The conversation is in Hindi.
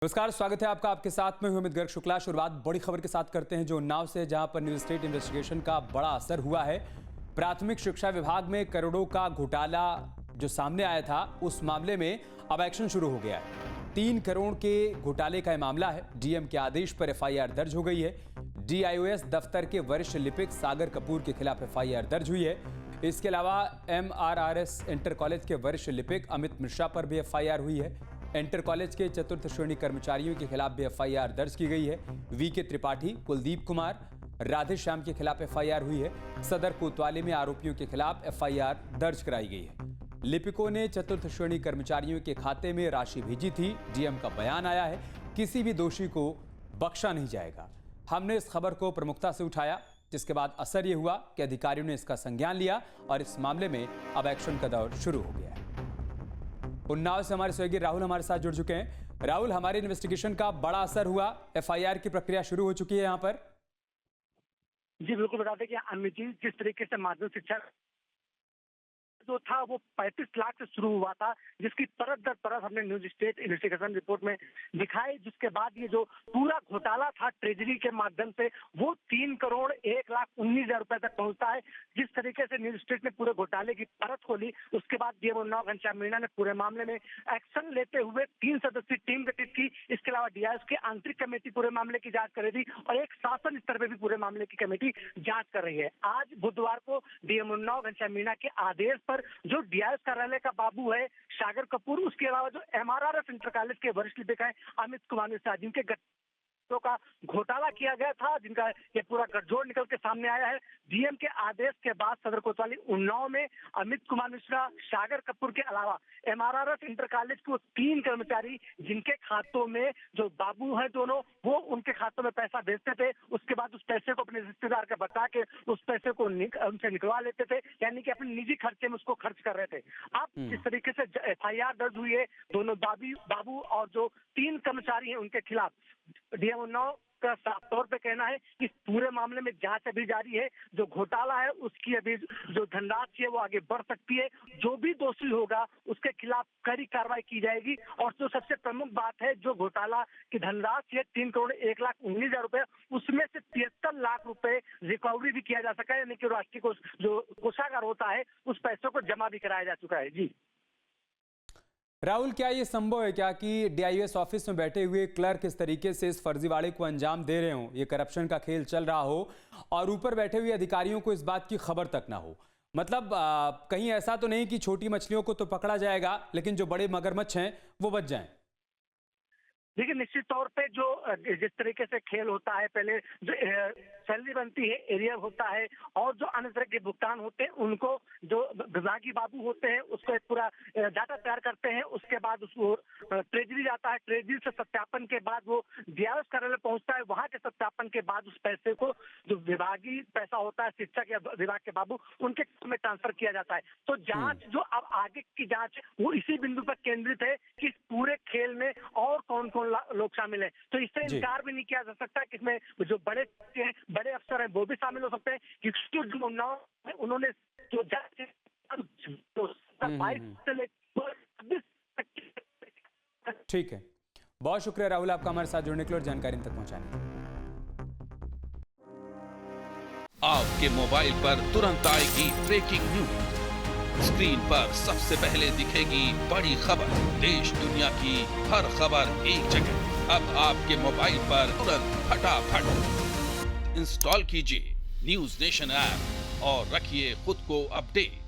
नमस्कार, स्वागत है आपका। आपके साथ में हूं अमित गर्ग शुक्ला। शुरुआत बड़ी खबर के साथ करते हैं जो उन्नाव से, जहां पर न्यू स्टेट इन्वेस्टिगेशन का बड़ा असर हुआ है। प्राथमिक शिक्षा विभाग में करोड़ों का घोटाला जो सामने आया था, उस मामले में अब एक्शन शुरू हो गया है। 3 करोड़ के घोटाले का यह मामला है। डीएम के आदेश पर एफआईआर दर्ज हो गई है। डीआईओएस दफ्तर के वरिष्ठ लिपिक सागर कपूर के खिलाफ एफआईआर दर्ज हुई है। इसके अलावा एमआरआरएस इंटर कॉलेज के वरिष्ठ लिपिक अमित मिश्रा पर भी एफआईआर हुई है। इंटर कॉलेज के चतुर्थ श्रेणी कर्मचारियों के खिलाफ भी एफआईआर दर्ज की गई है। वीके त्रिपाठी, कुलदीप कुमार, राधे श्याम के खिलाफ एफआईआर हुई है। सदर कोतवाली में आरोपियों के खिलाफ एफआईआर दर्ज कराई गई है। लिपिकों ने चतुर्थ श्रेणी कर्मचारियों के खाते में राशि भेजी थी। डीएम का बयान आया है, किसी भी दोषी को बख्शा नहीं जाएगा। हमने इस खबर को प्रमुखता से उठाया, जिसके बाद असर यह हुआ कि अधिकारियों ने इसका संज्ञान लिया और इस मामले में अब एक्शन का दौर शुरू हो गया है। उन्नाव से हमारे सहयोगी राहुल हमारे साथ जुड़ चुके हैं। राहुल, हमारे इन्वेस्टिगेशन का बड़ा असर हुआ, एफआईआर की प्रक्रिया शुरू हो चुकी है यहाँ पर। जी बिल्कुल, बता दें कि अमित जी, जिस तरीके से माध्यमिक शिक्षा जो था वो 35 लाख से शुरू हुआ था, जिसकी परत दर परत हमने न्यूज स्टेट इन्वेस्टिगेशन रिपोर्ट में दिखाई। जिसके बाद ये जो पूरा घोटाला था ट्रेजरी के माध्यम से, वो 3 करोड़ 1,19,000 रुपए तक पहुंचता है। जिस तरीके से न्यूज स्टेट ने पूरे घोटाले की परत खोली, उसके बाद डीएम उन्नाव घनश्याम मीणा ने पूरे मामले में एक्शन लेते हुए 3 सदस्यीय टीम गठित की। इसके अलावा डीआईएस की आंतरिक कमेटी पूरे मामले की जांच कर रही थी और एक शासन स्तर पर भी पूरे मामले की कमेटी जांच कर रही है। आज बुधवार को डीएम उन्नाव घनश्याम मीणा के आदेश पर जो डीआईएस कार्यालय का बाबू है सागर कपूर, उसके अलावा जो एमआरआरएस इंटर कॉलेज के वरिष्ठ लिपिक हैं अमित कुमार मिश्रा, जिनके का घोटाला किया गया था, जिनका ये पूरा गठजोड़ निकल के सामने आया है। डीएम के आदेश के बाद सदर कोतवाली उन्नाव में अमित कुमार मिश्रा, सागर कपूर के अलावा एमआरआरएस इंटर कॉलेज के 3 कर्मचारी, जिनके खातों में जो बाबू हैं दोनों, वो उनके खातों में पैसा भेजते थे। उसके बाद उस पैसे को अपने रिश्तेदार का बता के उस पैसे को उनसे निकलवा लेते थे, यानी कि अपने निजी खर्चे में उसको खर्च कर रहे थे। अब इस तरीके से एफआईआर दर्ज हुई है दोनों बाबू और जो 3 कर्मचारी हैं उनके खिलाफ। डीएम उन्नाव का साफ तौर पे कहना है कि पूरे मामले में जांच अभी जारी है। जो घोटाला है उसकी अभी जो धनराशि है वो आगे बढ़ सकती है। जो भी दोषी होगा उसके खिलाफ कड़ी कार्रवाई की जाएगी। और जो सबसे प्रमुख बात है, जो घोटाला की धनराशि है 3 करोड़ 1,19,000 रुपए, उसमें से 73 लाख रुपए रिकवरी भी किया जा सका है, यानी कि राष्ट्रीय जो कोषागार होता है उस पैसों को जमा भी कराया जा चुका है। जी राहुल, क्या ये संभव है क्या कि डीआईओएस ऑफिस में बैठे हुए क्लर्क इस तरीके से इस फर्जीवाड़े को अंजाम दे रहे हों, ये करप्शन का खेल चल रहा हो और ऊपर बैठे हुए अधिकारियों को इस बात की खबर तक ना हो? मतलब कहीं ऐसा तो नहीं कि छोटी मछलियों को तो पकड़ा जाएगा लेकिन जो बड़े मगरमच्छ हैं वो बच जाएं? देखिए, निश्चित तौर पे जो जिस तरीके से खेल होता है, पहले जो सैलरी बनती है, एरियर होता है और जो अन्य तरह के भुगतान होते हैं, उनको जो विभागीय बाबू होते हैं उसको एक पूरा डाटा तैयार करते हैं। उसके बाद उसको ट्रेजरी जाता है, ट्रेजरी से सत्यापन के बाद वो डीआईएस कार्यालय पहुंचता है। वहां के सत्यापन के बाद उस पैसे को जो विभागीय पैसा होता है, शिक्षक या विभाग के बाबू, उनके में ट्रांसफर किया जाता है। तो जांच जो अब आगे की जांच वो इसी बिंदु पर केंद्रित है कि इस पूरे खेल में और कौन कौन लोग शामिल हैं। तो इससे इनकार भी नहीं किया जा सकता कि इसमें जो बड़े अफसर हैं वो भी शामिल हो सकते हैं, क्योंकि उन्होंने जो ठीक है। बहुत शुक्रिया राहुल, आपका हमारे साथ जुड़ने के लिए और जानकारी तक पहुंचाने। आपके मोबाइल पर तुरंत आएगी ब्रेकिंग न्यूज। स्क्रीन पर सबसे पहले दिखेगी बड़ी खबर। देश दुनिया की हर खबर एक जगह। अब आपके मोबाइल पर तुरंत फटाफट इंस्टॉल कीजिए न्यूज नेशन ऐप और रखिए खुद को अपडेट।